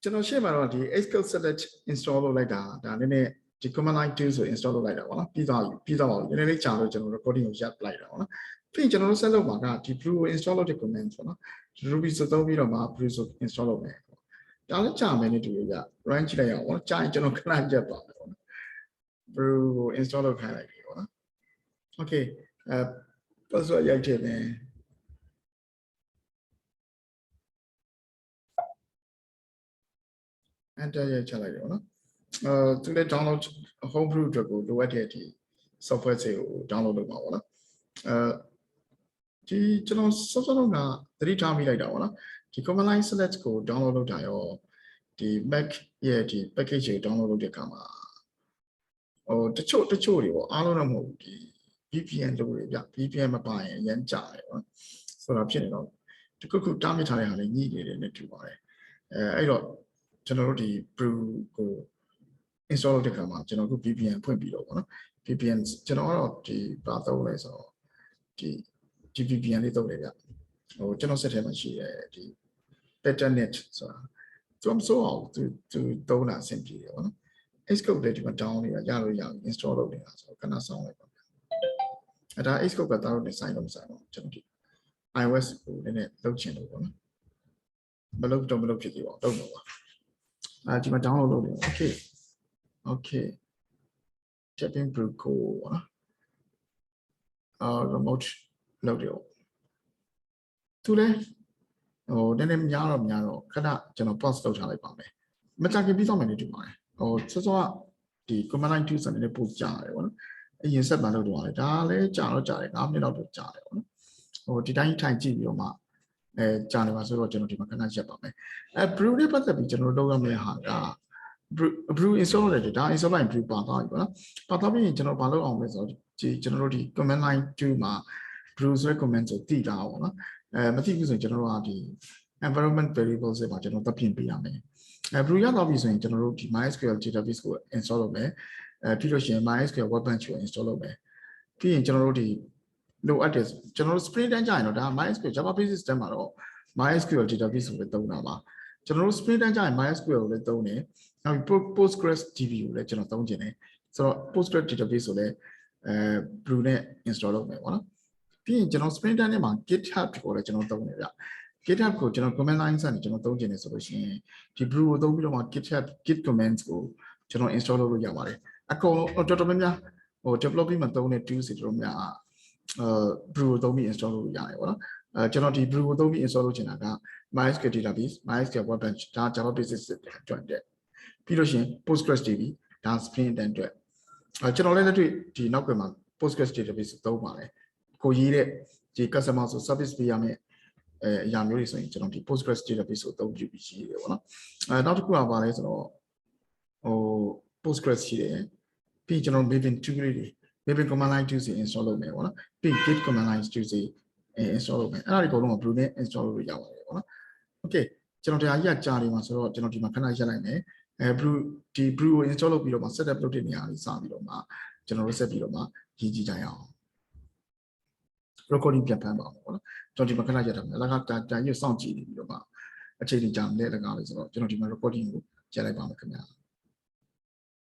ကျွန်တော်ရှေ့မှာတော့ဒီ Xcode select install လုပ်လိုက်တာဒါနည်းနည်းဒီ command line 2ဆို install လုပ်လိုက်တာပေါ့နော်ပြီးသွားပါဘူးနည်းနည်းလေးကြာလို့ကျွန်တော် recording ကိုရပ်လိုက်တာပေါ့နော်ပြီးရင်ကျွန်တော်တို့ဆက်လုပ်မှာကဒီ Brew ကို install လုပ်တဲ့ command ပေါ့နော် Ruby ဆိုသုံးပြီးတော့မှ Brew ဆို install လုပ်မယ်ဒါလည်းကြာမယ်နဲ့တူရပြ run ကြည့်လိုက်အောင်ပေါ့ကြာရင်ကျွန်တော်ခဏရပ်ပါမယ်ပေါ့နော် Brew ကို install လုပ်ခိုင်းလိုက်ပြီပေါ့နော် okay password ရိုက်ထည့်မယ်enter ရချလိုက်တယ်ပေါ့နော်သူလည်း download Homebrew အတွက်ကိုလိုအပ်တဲ့ဒီ software တွေကို download လုပ်မှာပေါ့နော်ဒီကျွန်တော်စောစောကသတိထားမိလိုက်တာပေါ့နော်ဒီ command line select ကို download လုပ်တာရောဒီ Mac ရဲ့ဒီ package ကို download လုပ်တဲ့အခါမှာတချို့တွေပေါ့အားလုံးတော့မဟုတ်ဘူးဒီ VPN လုပ်ရပြ VPN မပါရင်အရင်ကြာတယ်ပေါ့ဆိုတော့ဖြစ်နေတော့တခုတားမြစ်ထားတဲ့ဟာလေးညှိနေတယ်နဲ့တူပါတယ်အဲ့တော့ကျွန်တော်တို့ဒီ Brew ကို install လုပ်တဲ့အခါမှာကျွန်တော်တို့ VPN ဖွင့်ပြီးတော့ပေါ့နော် VPN ကျွန်တော်ကတော့ဒီဘာသုံးလဲဆိုတော့ဒီ VPN လေးသုံးတယ်ဗျကျွန်တော် set ထဲမှာရှိတယ်ဒီ Peternet ဆိုတာသူမဆိုအောင်သူသုံးတာအဆင်ပြေတယ်ပေါ့နော် Xcode လေးဒီမှာ down နေတာရလို့ရအောင် install လုပ်နေတာဆိုတော့ခဏစောင့်လိုက်ပါဗျအဲ့ဒါ Xcode ကတားလို့နေဆိုင်တော့မဆိုင်တော့ကျွန်တော်ဒီ iOS ကိုနည်းနည်းလုပ်ချင်လို့ပေါ့နော်မလုပ်ဖြစ်သေးပါဘူးလုပ်တော့ပါဒီမှာ download လုပ်တယ် okay tapping Brew ကိုနော်remote လုပ်တယ်သူလဲနည်းနည်းများတော့ခဏကျွန်တော် pause လုပ်ထားလိုက်ပါမယ်မကြခင်ပြီးတော့မယ်နေတူပါတယ်စောစောကဒီ command line 2ဆိုနေပို့ကြာတယ်ပေါ့နော်အရင်ဆက်မှလုပ်တော့တယ်ဒါလည်းကြာတော့ကြာတယ်9မိနစ်လောက်တော့ကြာတယ်ပေါ့နော်ဒီတိုင်းထိုင်ကြည့်ပြီးတော့မှကြာနေပါဆိုတော့ကျွန်တော်ဒီမှာခဏရက်ပါမယ်brew နဲ့ပတ်သက်ပြီးကျွန်တော်လုပ်ရမယ့်ဟာက brew install လုပ်တယ်ဒါ install လိုက် brew ပါသွားပြီပေါ့နော်ပါသွားပြီးရင်ကျွန်တော်ဘာလုပ်အောင်လဲဆိုတော့ကျွန်တော်တို့ဒီ command line 2မှာ brew ဆိုတဲ့ command ဆိုတည်တာပေါ့နော်မသိဘူးဆိုရင်ကျွန်တော်တို့ကဒီ environment variables တွေမှာကျွန်တော်သတ်ပြင်ပေးရမယ်brew ရတော့ပြီဆိုရင်ကျွန်တော်တို့ဒီ MySQL database ကို install လုပ်မယ်ပြီးလို့ရှိရင် MySQL workbench ကို install လုပ်မယ်ပြီးရင်ကျွန်တော်တို့ဒီလိုအပ်တယ်ကျွန်တော်တို့ Spring တန်းကြရင်တော့ဒါ MySQL Java Basic System မှာတော့ MySQL database ကိုလည်းသုံးတာပါကျွန်တော်တို့ Spring တန်းကြရင် MySQL ကိုလည်းသုံးတယ်နောက် PostgreSDB ကိုလည်းကျွန်တော်သုံးကျင်တယ်ဆိုတော့ Postgres database ကိုလည်းBrew နဲ့ install လုပ်မယ်ပေါ့နော်ပြီးရင်ကျွန်တော် Spring တန်းထဲမှာ GitHub ကိုလည်းကျွန်တော်သုံးတယ်ဗျ GitHub ကိုကျွန်တော် command line ဆက်နေကျွန်တော်သုံးကျင်တယ်ဆိုလို့ရှိရင်ဒီ Brew ကိုသုံးပြီးတော့မှ GitHub git commands ကိုကျွန်တော် install လုပ်လို့ရပါတယ်အကုန်လုံးတော်တော်များများdeveloping မှာသုံးတဲ့ tools တွေတော်တော်များBrew ကိုသုံးပြီး install လုပ်လို့ရတယ်ပေါ့နော်ကျွန်တော်ဒီ Brew ကိုသုံးပြီး install လုပ်ချင်တာက MySQL database MySQL workbench ဒါ Java Basic System အတွက်ပြီးလို့ရှိရင် PostgreSDB ဒါ Spring တန်းအတွက်ကျွန်တော်လည်းလက်တွေ့ဒီနောက်ကွယ်မှာ Postgres database သုံးပါတယ်ကိုရေးတဲ့ဒီ customer ဆို service ပေးရမယ်အရာမျိုးတွေဆိုရင်ကျွန်တော်ဒီ Postgres database ကိုအသုံးပြုပြီးရှိတယ်ပေါ့နော်နောက်တစ်ခုကဘာလဲဆိုတော့Postgres ရှိတယ်ပြီးကျွန်တော် Maven 2လေးတွေ Maven command line 2စီ install လုပ်မယ်ပေါ့နော်ပြီး git command line 2စီ install လုပ်မယ်အဲ့ဒါတွေအကုန်လုံးက Brew နဲ့ install လုပ်လို့ရပါတယ်ပေါ့နော် okay ကျွန်တော်တရားကြီးကကြာနေမှာဆိုတော့ကျွန်တော်ဒီမှာခဏရက်လိုက်မယ်Brew ဒီ Brew ကို install လုပ်ပြီးတော့မှ setup လုပ်တဲ့နေရာလေးစပြီးတော့မှကျွန်တော်တို့ဆက်ပြီးတော့မှရေးကြည့်ကြရအောင် recording ပြန်ဖမ်းပါအောင်ပေါ့နော်ကျွန်တော်ဒီမှာခဏရက်ထားမယ်အလကားတာကြီးစောင့်ကြည့်နေပြီးတော့မှအချိန်ကြာမလဲလကားလေးဆိုတော့ကျွန်တော်ဒီမှာ recording ကိုရက်လိုက်ပါမယ်ခင်ဗျာ